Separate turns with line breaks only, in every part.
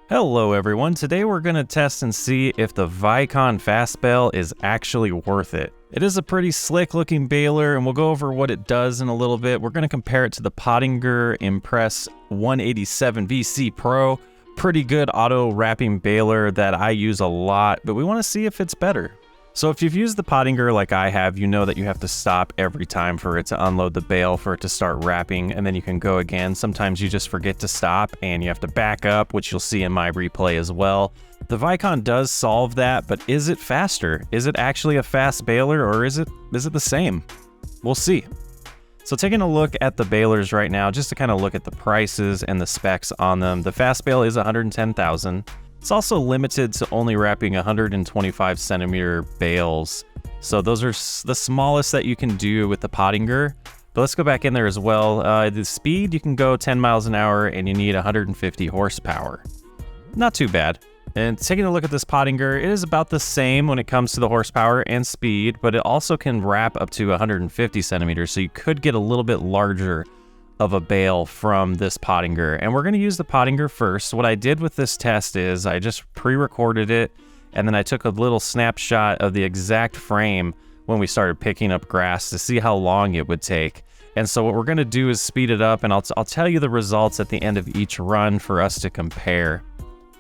Hello everyone, today we're going to test and see if the Vicon Fastbale is actually worth it. It is a pretty slick looking baler and we'll go over what it does in a little bit. We're going to compare it to the Pottinger Impress 187 VC Pro. Pretty good auto wrapping baler that I use a lot, but we want to see if it's better. So if you've used the Pottinger like I have, you know that you have to stop every time for it to unload the bale for it to start wrapping, and then you can go again. Sometimes you just forget to stop and you have to back up, which you'll see in my replay as well. The Vicon does solve that, but is it faster? Is it actually a fast baler, or is it the same? We'll see. So taking a look at the balers right now, just to kind of look at the prices and the specs on them, the Fastbale is $110,000. It's also limited to only wrapping 125 centimeter bales. So those are the smallest that you can do with the Pottinger. But let's go back in there as well. The speed, you can go 10 miles an hour and you need 150 horsepower. Not too bad. And taking a look at this Pottinger, it is about the same when it comes to the horsepower and speed, but it also can wrap up to 150 centimeters. So you could get a little bit larger of a bale from this Pottinger, and we're going to use the Pottinger first. What I did with this test is I just pre-recorded it, and then I took a little snapshot of the exact frame when we started picking up grass to see how long it would take. And so what we're going to do is speed it up, and I'll tell you the results at the end of each run for us to compare.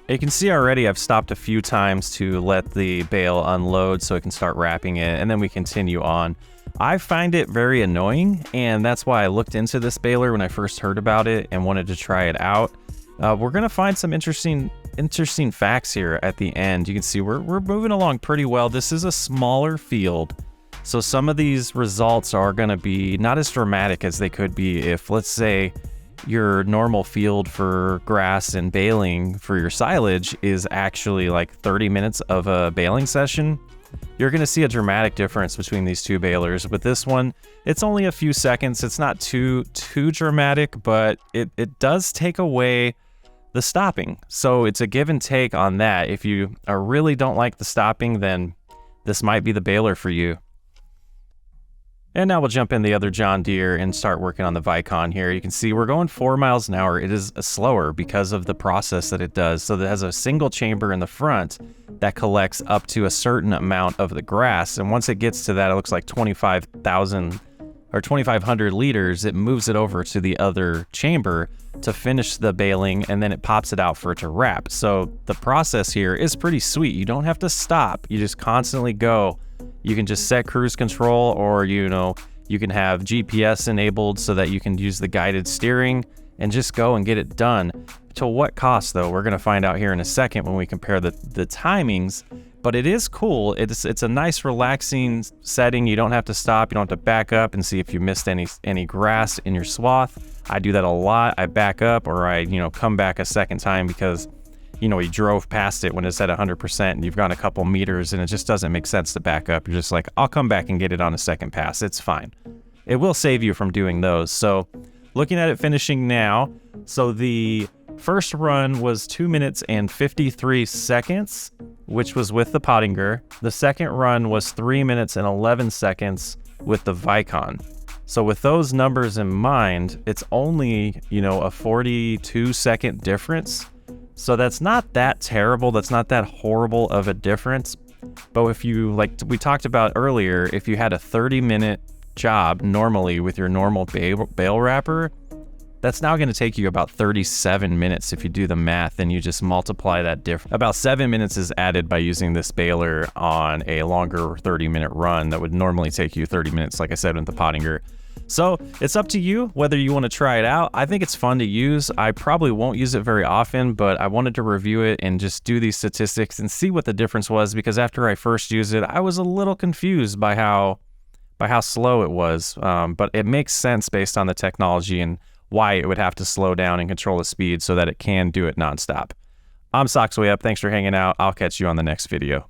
You can see already I've stopped a few times to let the bale unload so it can start wrapping it, and then we continue on. I find it very annoying, and that's why I looked into this baler when I first heard about it and wanted to try it out. We're gonna find some interesting facts here at the end. You can see we're moving along pretty well. This is a smaller field, so some of these results are gonna be not as dramatic as they could be if, let's say, your normal field for grass and baling for your silage is actually like 30 minutes of a baling session. You're going to see a dramatic difference between these two balers. With this one, it's only a few seconds. It's not too dramatic, but it does take away the stopping. So it's a give and take on that. If you really don't like the stopping, then this might be the baler for you. And now we'll jump in the other John Deere and start working on the Vicon here. You can see we're going 4 miles an hour. It is slower because of the process that it does. So it has a single chamber in the front that collects up to a certain amount of the grass. And once it gets to that, it looks like 25,000 or 2,500 liters, it moves it over to the other chamber to finish the baling, and then it pops it out for it to wrap. So the process here is pretty sweet. You don't have to stop. You just constantly go. You can just set cruise control, or you can have GPS enabled so that you can use the guided steering and just go and get it done. To what cost, though? We're going to find out here in a second when we compare the timings. But it is cool. It's a nice relaxing setting. You don't have to stop. You don't have to back up and see if you missed any grass in your swath. I do that a lot. I back up, or I come back a second time because you drove past it when it's at 100% and you've gone a couple meters and it just doesn't make sense to back up. You're just like, I'll come back and get it on a second pass. It's fine. It will save you from doing those. So looking at it finishing now, so the first run was 2 minutes and 53 seconds, which was with the Pottinger. The second run was 3 minutes and 11 seconds with the Vicon. So with those numbers in mind, it's only, a 42-second difference. So that's not that terrible. That's not that horrible of a difference. But if you, like we talked about earlier, if you had a 30-minute job normally with your normal bale wrapper, that's now going to take you about 37 minutes if you do the math and you just multiply that difference. About 7 minutes is added by using this baler on a longer 30-minute run that would normally take you 30 minutes, like I said, with the Pottinger. So it's up to you whether you want to try it out. I think it's fun to use. I probably won't use it very often, but I wanted to review it and just do these statistics and see what the difference was, because after I first used it, I was a little confused by how slow it was. But it makes sense based on the technology and why it would have to slow down and control the speed so that it can do it nonstop. I'm Socksway Up. Thanks for hanging out. I'll catch you on the next video.